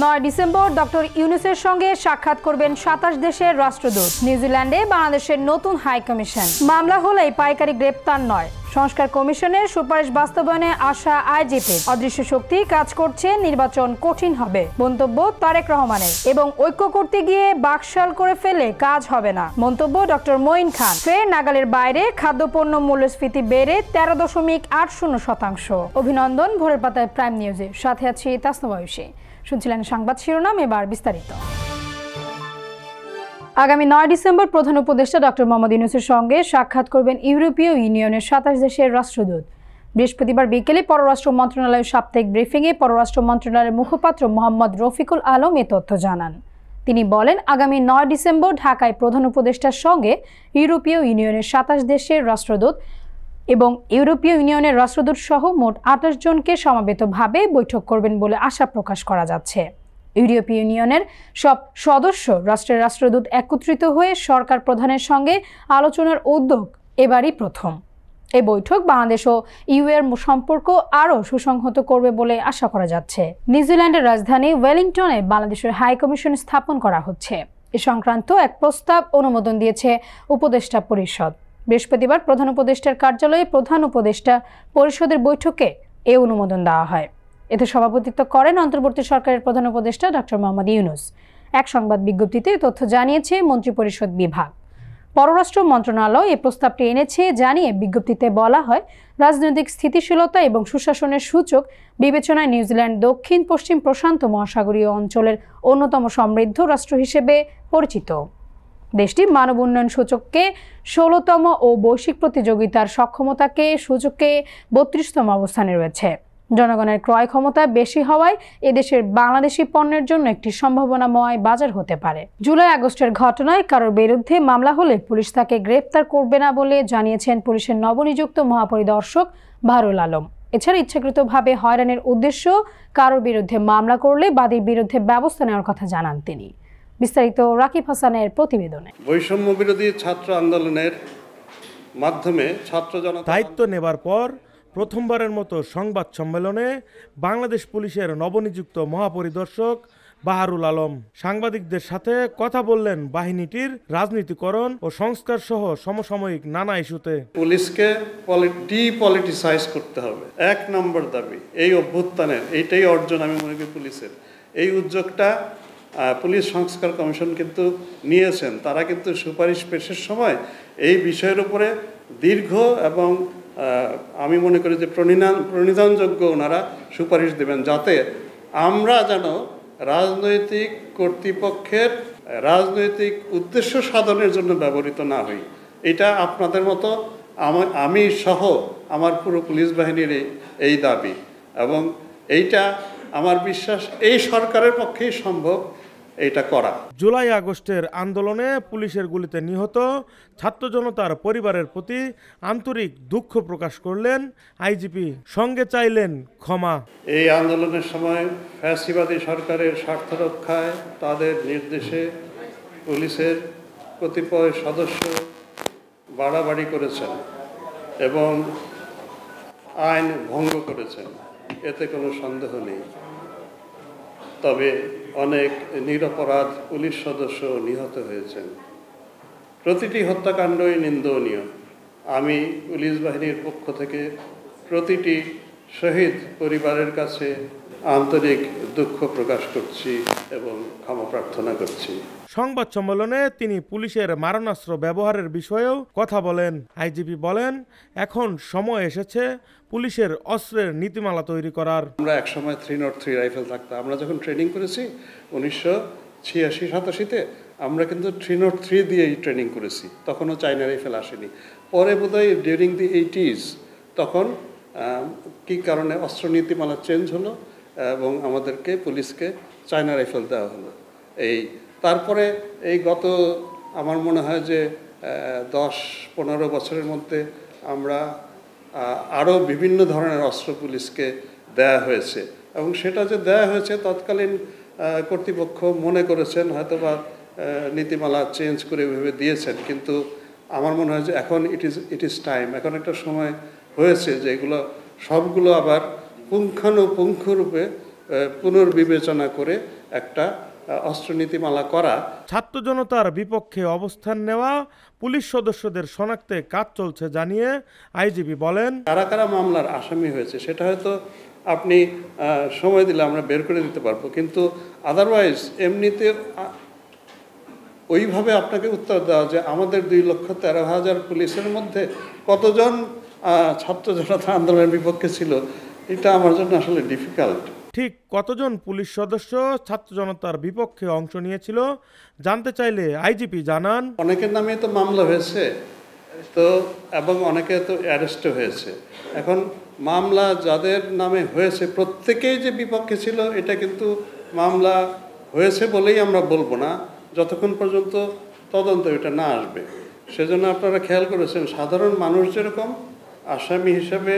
9 December doctor ইউনূসের সঙ্গে সাক্ষাৎ করবেন 27 দেশের রাষ্ট্রদূত। নিউজিল্যান্ডে বাংলাদেশের নতুন হাই কমিশন। মামলা হলেই পাইকারি গ্রেপ্তার নয়, সংস্কার কমিশনের সুপারিশ বাস্তবায়নে আশা আইজিপির। অদৃশ্য শক্তি কাজ করছে, নির্বাচন কঠিন হবে মন্তব্য তারেক রহমানের। এবং ঐক্য করতে গিয়ে বাকশাল করে ফেলে কাজ হবে না মন্তব্য ডক্টর মঈন খান। ফের নাগালের বাইরে খাদ্যপণ্য মূল্যস্ফীতি বেড়ে 13.80%। অভিনন্দন ভোরের পাতায় প্রাইম নিউজে, সাথে আছি তাসনুম আয়ুষী। শুনছিলেন সংবাদ শিরোনাম, এবার বিস্তারিত। আগামী 9 ডিসেম্বর প্রধান উপদেষ্টা ডক্টর মোহাম্মদ ইউনূসের সঙ্গে সাক্ষাৎ করবেন ইউরোপীয় ইউনিয়নের 27 দেশের রাষ্ট্রদূত। বৃহস্পতিবার বিকেলে পররাষ্ট্র মন্ত্রণালয়ের সাপ্তাহিক ব্রিফিংয়ে পররাষ্ট্র মন্ত্রণালয়ের মুখপাত্র মোহাম্মদ রফিকুল আলম এ তথ্য জানান। তিনি বলেন, আগামী 9 ডিসেম্বর ঢাকায় প্রধান উপদেষ্টার সঙ্গে ইউরোপীয় ইউনিয়নের 27 দেশের রাষ্ট্রদূত এবং ইউরোপীয় ইউনিয়নের রাষ্ট্রদূত সহ মোট 28 জনকে সমবেতভাবে বৈঠক করবেন বলে আশা প্রকাশ করা যাচ্ছে। ইউরোপীয় ইউনিয়নের সব সদস্য রাষ্ট্রের রাষ্ট্রদূত একত্রিত হয়ে সরকার প্রধানের সঙ্গে আলোচনার উদ্যোগ এবারই প্রথম। এই বৈঠক বাংলাদেশ ও ইউএর সম্পর্ক আরও সুসংহত করবে বলে আশা করা যাচ্ছে। নিউজিল্যান্ডের রাজধানী ওয়েলিংটনে বাংলাদেশের হাই কমিশন স্থাপন করা হচ্ছে। এ সংক্রান্ত এক প্রস্তাব অনুমোদন দিয়েছে উপদেষ্টা পরিষদ। বৃহস্পতিবার প্রধান উপদেষ্টার কার্যালয়ে প্রধান উপদেষ্টা পরিষদের বৈঠকে এ অনুমোদন দেওয়া হয়। এতে সভাপতিত্ব করেন অন্তর্বর্তী সরকারের প্রধান উপদেষ্টা ডক্টর মোহাম্মদ ইউনূস। এক সংবাদ বিজ্ঞপ্তিতে তথ্য জানিয়েছে মন্ত্রিপরিষদ বিভাগ। পররাষ্ট্র মন্ত্রণালয় এই প্রস্তাবটি এনেছে জানিয়ে বিজ্ঞপ্তিতে বলা হয়, রাজনৈতিক স্থিতিশীলতা এবং সুশাসনের সূচক বিবেচনায় নিউজিল্যান্ড দক্ষিণ পশ্চিম প্রশান্ত মহাসাগরীয় অঞ্চলের অন্যতম সমৃদ্ধ রাষ্ট্র হিসেবে পরিচিত। দেশটি মানব উন্নয়ন সূচককে 16তম ও বৈশ্বিক প্রতিযোগিতার সক্ষমতাকে সূচকে 32তম অবস্থানে রয়েছে। জনগণের ক্রয় ক্ষমতা বেশি হওয়ায় এদেশের বাংলাদেশি পণ্যের জন্য একটি সম্ভাবনাময় বাজার হতে পারে। জুলাই আগস্টের ঘটনায় কারোর বিরুদ্ধে মামলা হলে পুলিশ তাকে গ্রেপ্তার করবে না বলে জানিয়েছেন পুলিশের নবনিযুক্ত মহাপরিদর্শক বাহরুল আলম। এছাড়া ইচ্ছাকৃতভাবে হয়রানির উদ্দেশ্য কারোর বিরুদ্ধে মামলা করলে বাদীর বিরুদ্ধে ব্যবস্থা নেওয়ার কথা জানান তিনি। বিস্তারিত রাকিব হাসানের প্রতিবেদনে। বৈষম্য বিরোধী ছাত্র আন্দোলনের মাধ্যমে ছাত্র জনতা দায়িত্ব নেবার পর প্রথমবারের মতো সংবাদ সম্মেলনে বাংলাদেশ পুলিশের নবনিযুক্ত মহাপরিদর্শক বাহরুল আলম সাংবাদিকদের সাথে কথা বললেন বাহিনীটির রাজনীতিকরণ ও সংস্কার সহ সমসাময়িক নানা ইস্যুতে। পুলিশকে ডিপলিটিসাইজ করতে হবে, 1 নম্বর দাবি। এই অভ্যুত্থানের এইটাই অর্জন আমি মনে করি পুলিশের। এই উদ্যোগটা পুলিশ সংস্কার কমিশন কিন্তু নিয়েছেন। তারা কিন্তু সুপারিশ পেশের সময় এই বিষয়ের উপরে দীর্ঘ এবং আমি মনে করি যে প্রণিধানযোগ্য ওনারা সুপারিশ দেবেন, যাতে আমরা যেন রাজনৈতিক কর্তৃপক্ষের রাজনৈতিক উদ্দেশ্য সাধনের জন্য ব্যবহৃত না হই। এটা আপনাদের মতো আমি সহ আমার পুরো পুলিশ বাহিনীর এই দাবি, এবং এইটা আমার বিশ্বাস এই সরকারের পক্ষেই সম্ভব এটা করা। জুলাই আগস্টের আন্দোলনে পুলিশের গুলিতে নিহত ছাত্র জনতার পরিবারের প্রতি আন্তরিক দুঃখ প্রকাশ করলেন আইজিপি, সঙ্গে চাইলেন ক্ষমা। এই আন্দোলনের সময় ফ্যাসিবাদী সরকারের স্বার্থ রক্ষায় তাদের নির্দেশে পুলিশের কতিপয় সদস্য বাড়াবাড়ি করেছেন এবং আইন ভঙ্গ করেছেন, এতে কোনো সন্দেহ নেই। তবে অনেক নিরপরাধ পুলিশ সদস্য নিহত হয়েছেন। প্রতিটি হত্যাকাণ্ডই নিন্দনীয়। আমি পুলিশ বাহিনীর পক্ষ থেকে প্রতিটি শহীদ পরিবারের কাছে আন্তরিক দুঃখ প্রকাশ করছি এবং ক্ষমা প্রার্থনা করছি। সংবাদ সম্মেলনে তিনি পুলিশের মারণাস্ত্র ব্যবহারের বিষয়েও কথা বলেন। আইজিপি বলেন, এখন সময় এসেছে পুলিশের অস্ত্রের নীতিমালা তৈরি করার। আমরা একসময় 303 রাইফেল থাকতাম। আমরা যখন ট্রেনিং করেছি 1986-87-তে, আমরা কিন্তু 303 দিয়েই ট্রেনিং করেছি। তখনও চাইনা রাইফেল আসেনি। পরে বোধহয় ডিউরিং দি 80s তখন কী কারণে অস্ত্র নীতিমালা চেঞ্জ হলো এবং আমাদেরকে পুলিশকে চাইনা রাইফেল দেওয়া হলো। তারপরে এই গত আমার মনে হয় যে 10-15 বছরের মধ্যে আমরা আরও বিভিন্ন ধরনের অস্ত্র পুলিশকে দেয়া হয়েছে, এবং সেটা যে দেয়া হয়েছে তৎকালীন কর্তৃপক্ষ মনে করেছেন হয়তোবা নীতিমালা চেঞ্জ করে ভেবে দিয়েছেন, কিন্তু আমার মনে হয় যে এখন ইট ইজ টাইম, এখন একটা সময় হয়েছে যে এগুলো সবগুলো আবার পুঙ্খানুপুঙ্খরূপে পুনর্বিবেচনা করে একটা অস্ত্রনীতিমালা করা। ছাত্র জনতার বিপক্ষে অবস্থান নেওয়া পুলিশ সদস্যদের শনাক্তে কাজ চলছে জানিয়ে আইজিপি বলেন, কারা কারা মামলার আসামি হয়েছে সেটা হয়তো আপনি সময় দিলে আমরা বের করে দিতে পারবো, কিন্তু আদারওয়াইজ এমনিতে ওইভাবে আপনাকে উত্তর দেওয়া যে আমাদের 2,13,000 পুলিশের মধ্যে কতজন ছাত্র জনতা আন্দোলনের বিপক্ষে ছিল, এটা আমার জন্য আসলে ডিফিকাল্ট। ঠিক কতজন পুলিশ সদস্য ছাত্র জনতার বিপক্ষে অংশ নিয়েছিল জানতে চাইলে আইজিপি জানান, অনেকের নামে তো মামলা হয়েছে, তো এবং অনেকে তো অ্যারেস্টও হয়েছে। এখন মামলা যাদের নামে হয়েছে প্রত্যেকেই যে বিপক্ষে ছিল এটা কিন্তু মামলা হয়েছে বলেই আমরা বলবো না যতক্ষণ পর্যন্ত তদন্ত এটা না আসবে। সেজন্য আপনারা খেয়াল করেছেন সাধারণ মানুষ যেরকম আসামি হিসেবে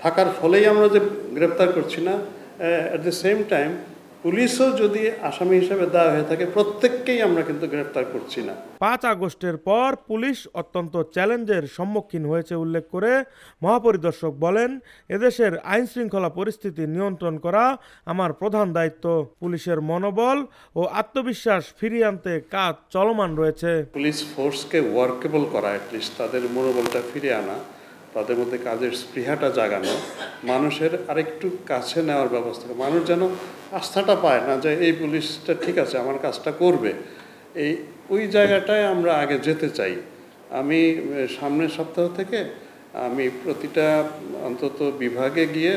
থাকার ফলেই আমরা যে গ্রেপ্তার করছি না, অ্যাট দ্য সেম টাইম পুলিশও যদি আসামি হিসেবে দেওয়া হয়ে থাকে প্রত্যেককেই আমরা কিন্তু গ্রেপ্তার করছি না। 5 আগস্টের পর পুলিশ অত্যন্ত চ্যালেঞ্জের সম্মুখীন হয়েছে উল্লেখ করে মহাপরিদর্শক বলেন, এদেশের আইন শৃঙ্খলা পরিস্থিতি নিয়ন্ত্রণ করা আমার প্রধান দায়িত্ব। পুলিশের মনোবল ও আত্মবিশ্বাস ফিরিয়ে আনতে কাজ চলমান রয়েছে। পুলিশ ফোর্সকে ওয়ার্কেবল করা, অ্যাটলিস্ট তাদের মনোবলটা ফিরিয়ে আনা, তাদের মধ্যে কাজের স্পৃহাটা জাগানো, মানুষের আরেকটু কাছে নেওয়ার ব্যবস্থা, মানুষ যেন আস্থাটা পায় না যে এই পুলিশটা ঠিক আছে আমার কাজটা করবে, ওই জায়গাটায় আমরা আগে যেতে চাই। আমি সামনের সপ্তাহ থেকে আমি প্রতিটা অন্তত বিভাগে গিয়ে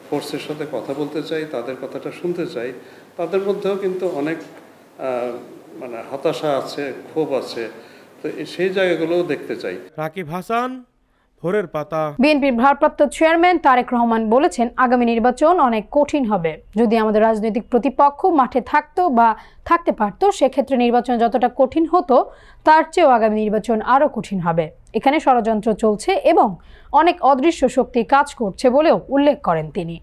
ফোর্সের সাথে কথা বলতে চাই, তাদের কথাটা শুনতে চাই। তাদের মধ্যেও কিন্তু অনেক মানে হতাশা আছে, ক্ষোভ আছে, তো সেই জায়গাগুলোও দেখতে চাই। রাকিব হাসান, ভোরের পাতা। বিএনপির ভারপ্রাপ্ত চেয়ারম্যান তারেক রহমান বলেছেন, আগামী নির্বাচন অনেক কঠিন হবে। যদি আমাদের রাজনৈতিক প্রতিপক্ষ মাঠে থাকতো বা থাকতে পারত, সেক্ষেত্রে নির্বাচন যতটা কঠিন হতো তার চেয়েও আগামী নির্বাচন আরও কঠিন হবে। এখানে ষড়যন্ত্র চলছে এবং অনেক অদৃশ্য শক্তি কাজ করছে বলেও উল্লেখ করেন তিনি।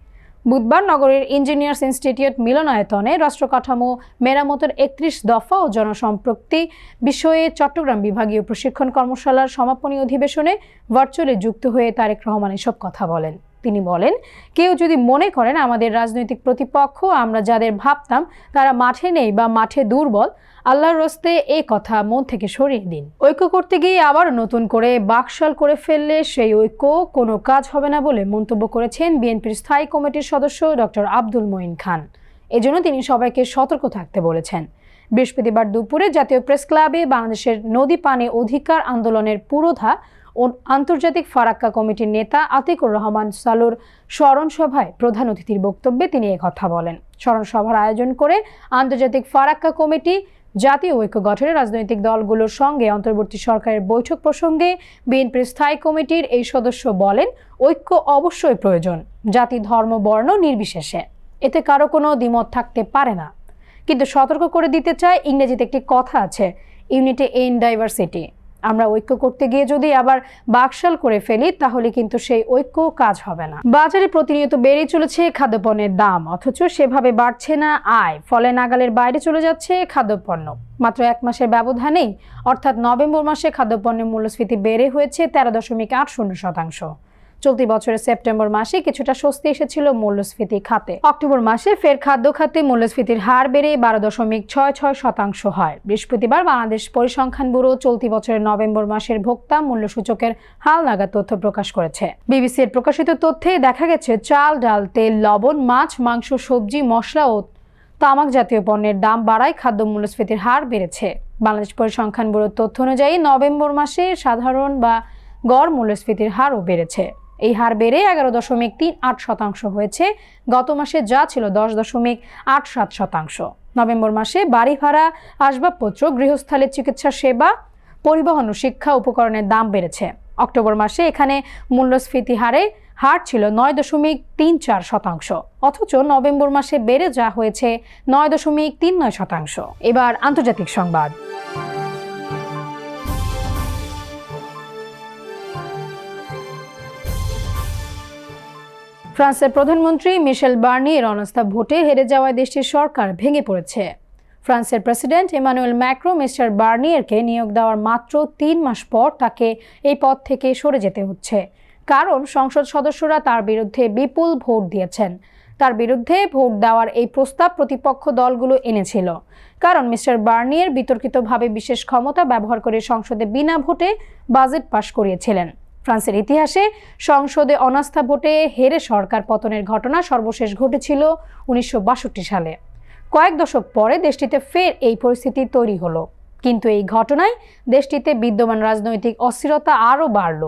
বুধবার নগরের ইঞ্জিনিয়ার্স ইনস্টিটিউট মিলনায়তনে রাষ্ট্র কাঠামো মেরামতের 31 দফা ও জনসম্পৃক্তি বিষয়ে চট্টগ্রাম বিভাগীয় প্রশিক্ষণ কর্মশালার সমাপনী অধিবেশনে ভার্চুয়ালি যুক্ত হয়ে তারেক রহমান এসব কথা বলেন। তিনি বলেন, কেউ যদি মনে করেন আমাদের রাজনৈতিক প্রতিপক্ষ আমরা যাদের ভাবতাম তারা মাঠে নেই বা মাঠে দুর্বল, আল্লাহর রস্তে এই কথা মন থেকে সরিয়ে দিন। ঐক্য করতে গিয়ে আবার নতুন করে বাকশাল করে ফেললে সেই ঐক্য কোনো কাজ হবে না বলে মন্তব্য করেছেন বিএনপির স্থায়ী কমিটির সদস্য ডক্টর আব্দুল মঈন খান। এজন্য তিনি সবাইকে সতর্ক থাকতে বলেছেন। বৃহস্পতিবার দুপুরে জাতীয় প্রেস ক্লাবে বাংলাদেশের নদী পানি অধিকার আন্দোলনের পুরোধা ও আন্তর্জাতিক ফারাক্কা কমিটির নেতা আতিকুর রহমান সালুর স্মরণ সভায় প্রধান অতিথির বক্তব্যে তিনি একথা বলেন। স্মরণ সভার আয়োজন করে আন্তর্জাতিক ফারাক্কা কমিটি জাতীয় ঐক্য গঠনে রাজনৈতিক দলগুলোর সঙ্গে অন্তর্বর্তী সরকারের বৈঠক প্রসঙ্গে বিএনপির স্থায়ী কমিটির এই সদস্য বলেন, ঐক্য অবশ্যই প্রয়োজন, জাতি ধর্ম বর্ণ নির্বিশেষে, এতে কারো কোনো দ্বিমত থাকতে পারে না। কিন্তু সতর্ক করে দিতে চাই, ইংরেজিতে একটি কথা আছে, ইউনিটি ইন ডাইভার্সিটি। আমরা ঐক্য করতে গিয়ে যদি আবার বাকশাল করে ফেলি তাহলে কিন্তু সেই ঐক্য কাজ হবে না। বাজারে প্রতিনিয়ত বেড়ে চলেছে খাদ্যপণ্যের দাম, অথচ সেভাবে বাড়ছে না আয়, ফলে নাগালের বাইরে চলে যাচ্ছে খাদ্যপণ্য। মাত্র 1 মাসের ব্যবধানেই অর্থাৎ নভেম্বর মাসে খাদ্যপণ্যের মূল্যস্ফীতি বেড়ে হয়েছে 13.80%। চলতি বছরের সেপ্টেম্বর মাসে কিছুটা স্বস্তি এসেছিল মূল্যস্ফীতি খাতে। অক্টোবর মাসে ফের খাদ্য খাতে মূল্যস্ফীতির হার বেড়ে 12.66% হয়। বৃহস্পতিবার বাংলাদেশ পরিসংখ্যান ব্যুরো চলতি বছরের নভেম্বর মাসের ভোক্তা মূল্য সূচকের হালনাগাদ তথ্য প্রকাশ করেছে। বিবিসির প্রকাশিত তথ্যে দেখা গেছে, চাল, ডাল, তেল, লবণ, মাছ, মাংস, সবজি, মশলা ও তামাক জাতীয় পণ্যের দাম বাড়ায় খাদ্য মূল্যস্ফীতির হার বেড়েছে। বাংলাদেশ পরিসংখ্যান ব্যুরোর তথ্য অনুযায়ী নভেম্বর মাসে সাধারণ বা গড় মূল্যস্ফীতির হারও বেড়েছে। এই হার বেড়ে 11.38% হয়েছে গত মাসে, যা ছিল 10.87%। নভেম্বর মাসে বাড়ি ভাড়া, আসবাবপত্র, গৃহস্থালির চিকিৎসা সেবা, পরিবহন ও শিক্ষা উপকরণের দাম বেড়েছে। অক্টোবর মাসে এখানে মূল্যস্ফীতি হার ছিল 9.34%, অথচ নভেম্বর মাসে বেড়ে যা হয়েছে 9.39%। এবার আন্তর্জাতিক সংবাদ। ফ্রান্সের প্রধানমন্ত্রী মিশেল বার্নিয়ের অনাস্থা ভোটে হেরে যাওয়ায় দেশটির সরকার ভেঙে পড়েছে। ফ্রান্সের প্রেসিডেন্ট ইমানুয়েল ম্যাক্রো মিস্টার বার্নিয়েরকে নিয়োগ দেওয়ার মাত্র 3 মাস পর তাকে এই পদ থেকে সরে যেতে হচ্ছে, কারণ সংসদ সদস্যরা তার বিরুদ্ধে বিপুল ভোট দিয়েছেন। তার বিরুদ্ধে ভোট দেওয়ার এই প্রস্তাব প্রতিপক্ষ দলগুলো এনেছিল, কারণ মিস্টার বার্নিয়ার বিতর্কিতভাবে বিশেষ ক্ষমতা ব্যবহার করে সংসদে বিনা ভোটে বাজেট পাশ করিয়েছিলেন। ফ্রান্সের ইতিহাসে সংসদে অনাস্থা ভোটে হেরে সরকার পতনের ঘটনা সর্বশেষ ঘটেছিল 1962 সালে। কয়েক দশক পরে দেশটিতে ফের এই পরিস্থিতি তৈরি হলো, কিন্তু এই ঘটনায় দেশটিতে বিদ্যমান রাজনৈতিক অস্থিরতা আরও বাড়ল,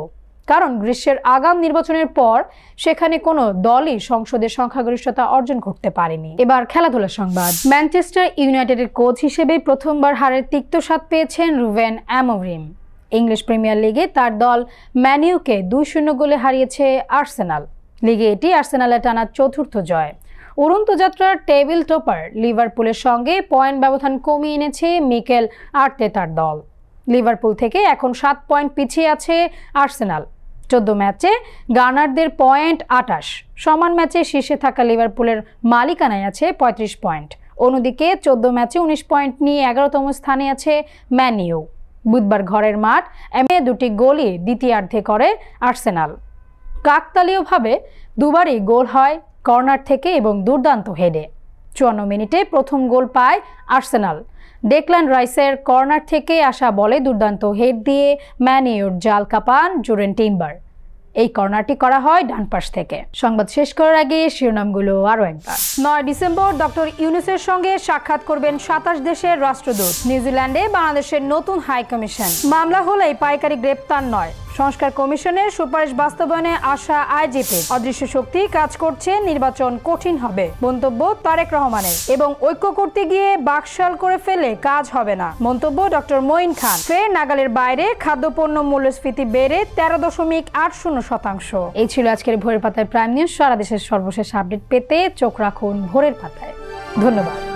কারণ গ্রীষ্মের আগাম নির্বাচনের পর সেখানে কোনো দলই সংসদের সংখ্যাগরিষ্ঠতা অর্জন করতে পারেনি। এবার খেলাধুলার সংবাদ। ম্যানচেস্টার ইউনাইটেডের কোচ হিসেবে প্রথমবার হারের তিক্ত স্বাদ পেয়েছেন রুবেন অ্যামোরিম। ইংলিশ প্রিমিয়ার লিগে তার দল ম্যান ইউকে 2-0 গোলে হারিয়েছে আর্সেনাল। লিগে এটি আর্সেনালের টানা চতুর্থ জয়। উড়ন্ত যাত্রার টেবিল টপার লিভারপুলের সঙ্গে পয়েন্ট ব্যবধান কমিয়ে এনেছে মিকেল আর্তেতার দল। লিভারপুল থেকে এখন 7 পয়েন্ট পিছিয়ে আছে আর্সেনাল। 14 ম্যাচে গানারদের পয়েন্ট 28। সমান ম্যাচে শীর্ষে থাকা লিভারপুলের মালিকানায় আছে 35 পয়েন্ট। অন্যদিকে 14 ম্যাচে 19 পয়েন্ট নিয়ে 11তম স্থানে আছে ম্যান ইউ। বুধবার ঘরের মাঠ এমে 2টি গোলই দ্বিতীয়ার্ধে করে আর্সেনাল। কাকতালীয়ভাবে দুবারই গোল হয় কর্নার থেকে এবং দুর্দান্ত হেডে। 54 মিনিটে প্রথম গোল পায় আর্সেনাল। ডেকল্যান রাইসের কর্নার থেকে আসা বলে দুর্দান্ত হেড দিয়ে ম্যান ইউর জাল কাপান জুরেন টিম্বার। এই কর্নারটি করা হয় ডান পাশ থেকে। সংবাদ শেষ করার আগে শিরোনামগুলো আরও একবার। 9 ডিসেম্বর ডক্টর ইউনূসের সঙ্গে সাক্ষাৎ করবেন 27 দেশের রাষ্ট্রদূত। নিউজিল্যান্ডে বাংলাদেশের নতুন হাই কমিশন। মামলা হলেই পাইকারি গ্রেপ্তার নয়, সংস্কার কমিশনের সুপারিশ বাস্তবায়নে আশা আইজিপি। অদৃশ্য শক্তি কাজ করছে, নির্বাচন কঠিন হবে মন্তব্য তারেক রহমানের। এবং ঐক্য করতে গিয়ে বাকশাল করে ফেলে কাজ হবে না মন্তব্য ডক্টর মঈন খান। ফের নাগালের বাইরে খাদ্যপণ্য মূল্যস্ফীতি বেড়ে 13.80%। এই ছিল আজকের ভোরের পাতায় প্রাইম নিউজ। সারা দেশের সর্বশেষ আপডেট পেতে চোখ রাখুন ভোরের পাতায়। ধন্যবাদ।